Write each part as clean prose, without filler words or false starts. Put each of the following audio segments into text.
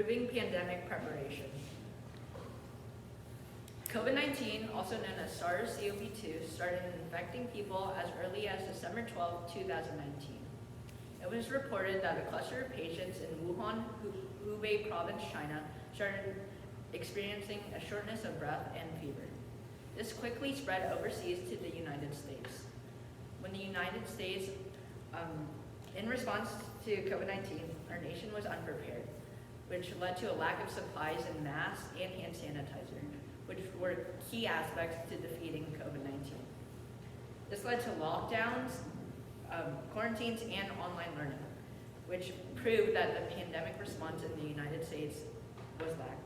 improving pandemic preparation. COVID-19, also known as SARS-CoV-2, started infecting people as early as December 12, 2019. It was reported that a cluster of patients in Wuhan, Hubei province, China, started experiencing a shortness of breath and fever. This quickly spread overseas to the United States. When the United States, in response to COVID-19, our nation was unprepared, which led to a lack of supplies in masks and hand sanitizer, which were key aspects to defeating COVID-19. This led to lockdowns, quarantines, and online learning, which proved that the pandemic response in the United States was lackluster.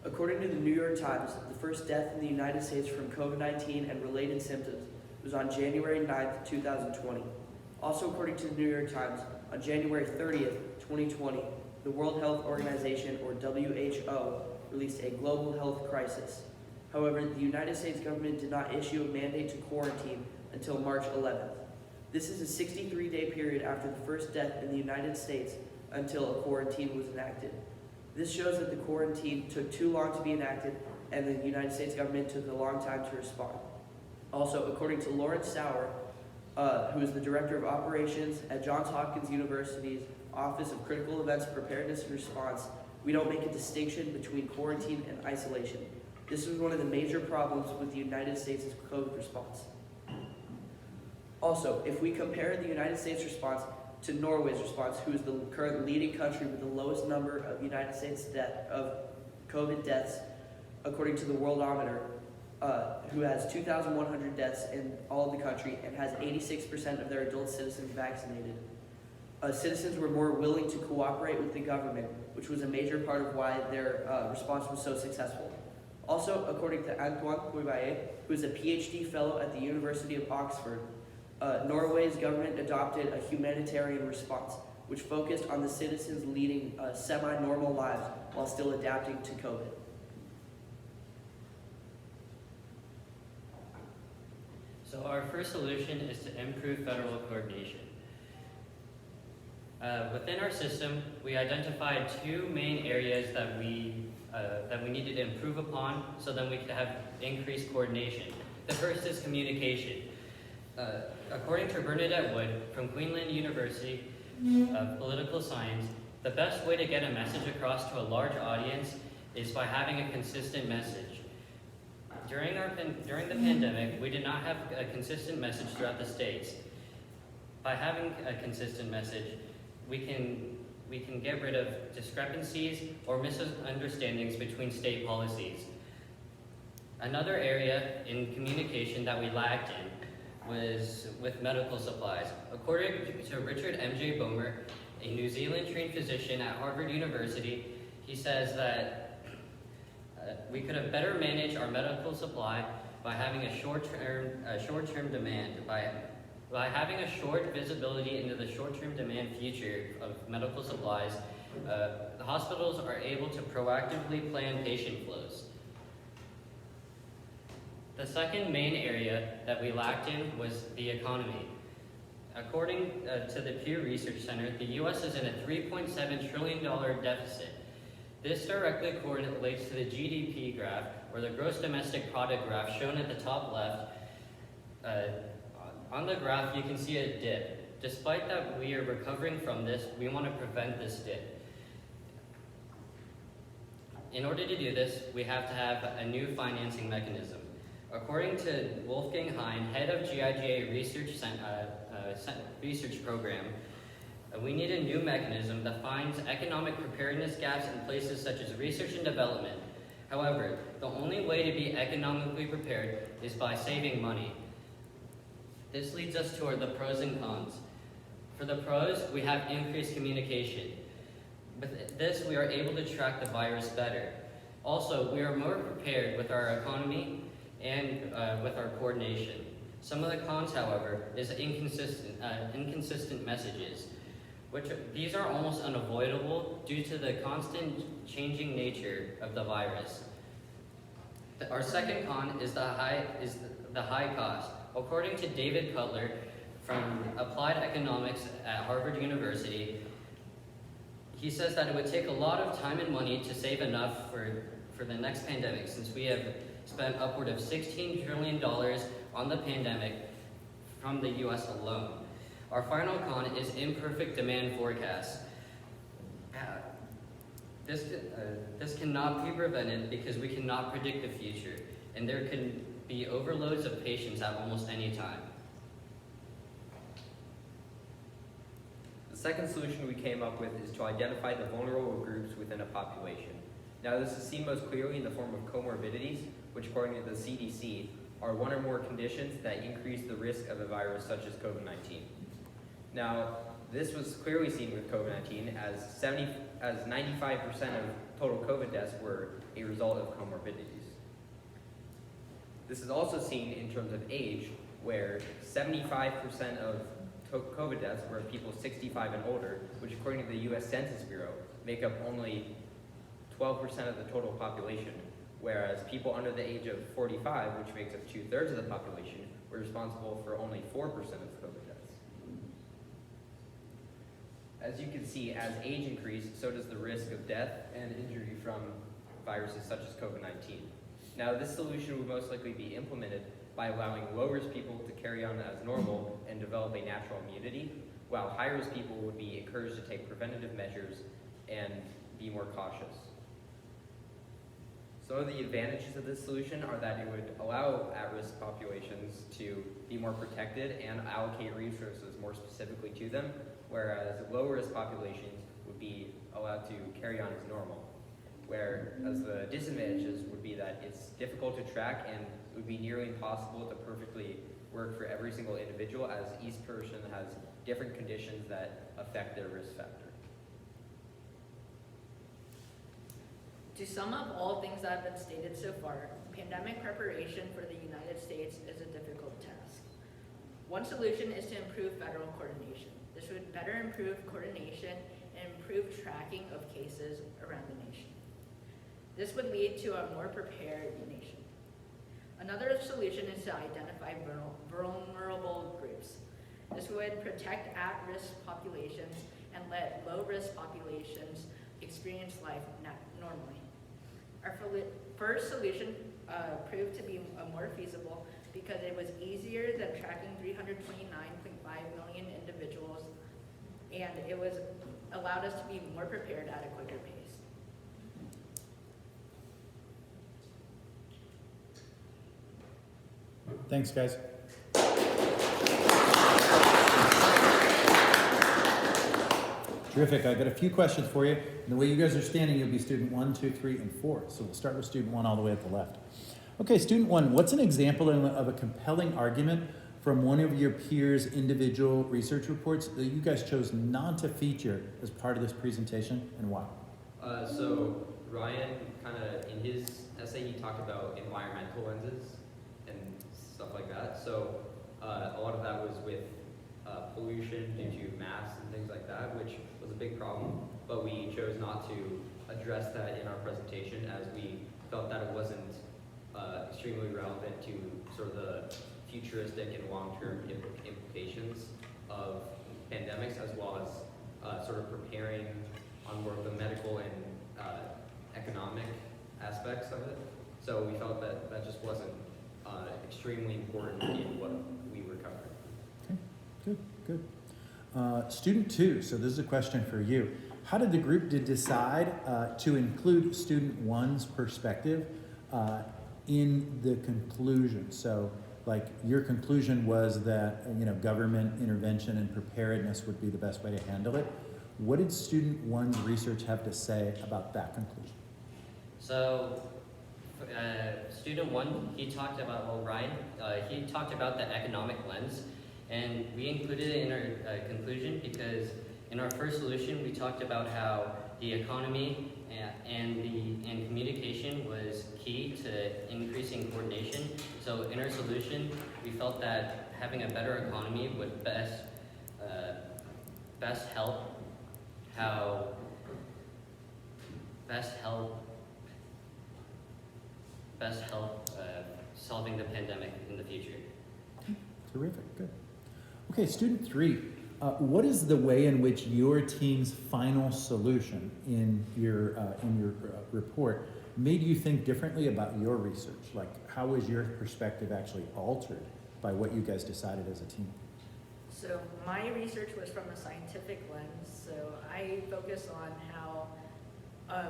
According to the New York Times, the first death in the United States from COVID-19 and related symptoms was on January 9th, 2020. Also according to the New York Times, on January 30th, 2020, the World Health Organization, or WHO, released a global health crisis. However, the United States government did not issue a mandate to quarantine until March 11th. This is a 63-day period after the first death in the United States until a quarantine was enacted. This shows that the quarantine took too long to be enacted and the United States government took a long time to respond. Also, according to Lawrence Sauer, who is the Director of Operations at Johns Hopkins University's Office of Critical Events Preparedness and Response, we don't make a distinction between quarantine and isolation. This is one of the major problems with the United States' COVID response. Also, if we compare the United States response to Norway's response, who is the current leading country with the lowest number of United States of COVID deaths, according to the Worldometer, who has 2,100 deaths in all of the country and has 86% of their adult citizens vaccinated. Citizens were more willing to cooperate with the government, which was a major part of why their response was so successful. Also, according to Antoine Poirier, who is a PhD fellow at the University of Oxford, Norway's government adopted a humanitarian response, which focused on the citizens leading semi-normal lives while still adapting to COVID. So our first solution is to improve federal coordination. Within our system, we identified two main areas that we needed to improve upon so then we could have increased coordination. The first is communication. According to Bernadette Wood from Queensland University of Political Science, the best way to get a message across to a large audience is by having a consistent message. During the pandemic, we did not have a consistent message throughout the states. By having a consistent message, we can get rid of discrepancies or misunderstandings between state policies. Another area in communication that we lacked in was with medical supplies. According to Richard M.J. Bomer, a New Zealand-trained physician at Harvard University, he says that we could have better managed our medical supply by having a short-term demand, by having a short visibility into the short-term demand future of medical supplies. The hospitals are able to proactively plan patient flows. The second main area that we lacked in was the economy. According to the Pew Research Center, the U.S. is in a $3.7 trillion deficit. This directly correlates to the GDP graph, or the gross domestic product graph shown at the top left. On the graph, you can see a dip. Despite that we are recovering from this, we want to prevent this dip. In order to do this, we have to have a new financing mechanism. According to Wolfgang Hein, head of GIGA research program, we need a new mechanism that finds economic preparedness gaps in places such as research and development. However, the only way to be economically prepared is by saving money. This leads us to the pros and cons. For the pros, we have increased communication. With this, we are able to track the virus better. Also, we are more prepared with our economy and with our coordination. Some of the cons, however, is inconsistent messages, these are almost unavoidable due to the constant changing nature of the virus. Our second con is the high cost. According to David Cutler from Applied Economics at Harvard University, he says that it would take a lot of time and money to save enough for the next pandemic, since we have spent upward of $16 trillion on the pandemic from the US alone. Our final con is imperfect demand forecasts. This cannot be prevented because we cannot predict the future, and there can be overloads of patients at almost any time. The second solution we came up with is to identify the vulnerable groups within a population. Now, this is seen most clearly in the form of comorbidities, which according to the CDC are one or more conditions that increase the risk of a virus such as COVID-19. Now, this was clearly seen with COVID-19 as 95% of total COVID deaths were a result of comorbidities. This is also seen in terms of age, where 75% of COVID deaths were people 65 and older, which according to the US Census Bureau, make up only 12% of the total population, whereas people under the age of 45, which makes up 2/3 of the population, were responsible for only 4% of COVID deaths. As you can see, as age increases, so does the risk of death and injury from viruses such as COVID-19. Now, this solution would most likely be implemented by allowing low-risk people to carry on as normal and develop a natural immunity, while high-risk people would be encouraged to take preventative measures and be more cautious. Some of the advantages of this solution are that it would allow at-risk populations to be more protected and allocate resources more specifically to them, whereas low-risk populations would be allowed to carry on as normal. Whereas the disadvantages would be that it's difficult to track and it would be nearly impossible to perfectly work for every single individual, as each person has different conditions that affect their risk factor. To sum up all things that have been stated so far, pandemic preparation for the United States is a difficult task. One solution is to improve federal coordination. This would better improve coordination and improve tracking of cases around the nation. This would lead to a more prepared nation. Another solution is to identify vulnerable groups. This would protect at-risk populations and let low-risk populations experience life normally. Our first solution proved to be more feasible because it was easier than tracking 329.5 million individuals, and it was allowed us to be more prepared at a quicker pace. Thanks, guys. Terrific. I got a few questions for you. And the way you guys are standing, you'll be student 1, 2, 3, and 4. So we'll start with student 1 all the way at the left. Okay, student 1, what's an example of a compelling argument from one of your peers' individual research reports that you guys chose not to feature as part of this presentation, and why? So Ryan kind of, in his essay, he talked about environmental lenses and stuff like that. So a lot of that was with pollution due to mass and things like that, which was a big problem. But we chose not to address that in our presentation, as we felt that it wasn't extremely relevant to sort of the futuristic and long-term implications of pandemics, as well as sort of preparing on more of the medical and economic aspects of it. So we felt that that just wasn't extremely important in what we were covering. Okay, good. Student 2, so this is a question for you. How did the group decide to include student 1's perspective in the conclusion? So, like, your conclusion was that, government intervention and preparedness would be the best way to handle it. What did student 1's research have to say about that conclusion? So, student 1, he talked about, Ryan, he talked about the economic lens, and we included it in our conclusion because in our first solution, we talked about how the economy and communication was key to increasing coordination. So in our solution, we felt that having a better economy would best help best help solving the pandemic in the future. Terrific, good. Okay, student 3, what is the way in which your team's final solution in your report made you think differently about your research? Like, how was your perspective actually altered by what you guys decided as a team? So my research was from a scientific lens. So I focused on how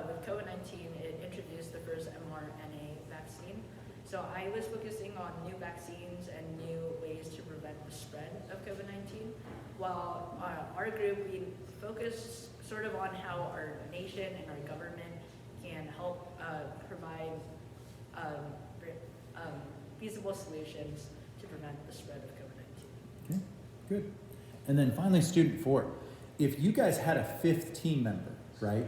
with COVID-19, it introduced the first mRNA vaccine. So I was focusing on new vaccines and new ways to prevent the spread of COVID-19, while our group, we focused sort of on how our nation and our government can help provide feasible solutions to prevent the spread of COVID-19. Okay, good. And then finally, student 4, if you guys had a 5th team member, right,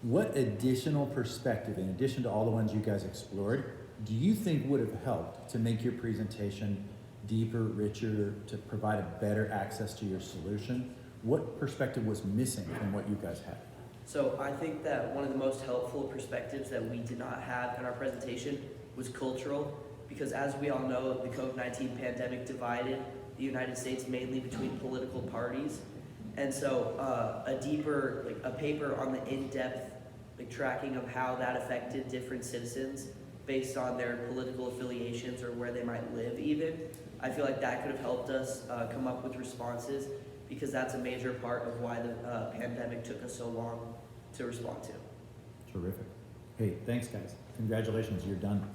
what additional perspective, in addition to all the ones you guys explored, do you think would have helped to make your presentation deeper, richer, to provide a better access to your solution? What perspective was missing from what you guys had? So I think that one of the most helpful perspectives that we did not have in our presentation was cultural, because as we all know, the COVID-19 pandemic divided the United States mainly between political parties. And so a deeper, like a paper on the in-depth tracking of how that affected different citizens based on their political affiliations or where they might live even, I feel like that could have helped us come up with responses, because that's a major part of why the pandemic took us so long to respond to. Terrific. Hey, thanks guys. Congratulations, you're done.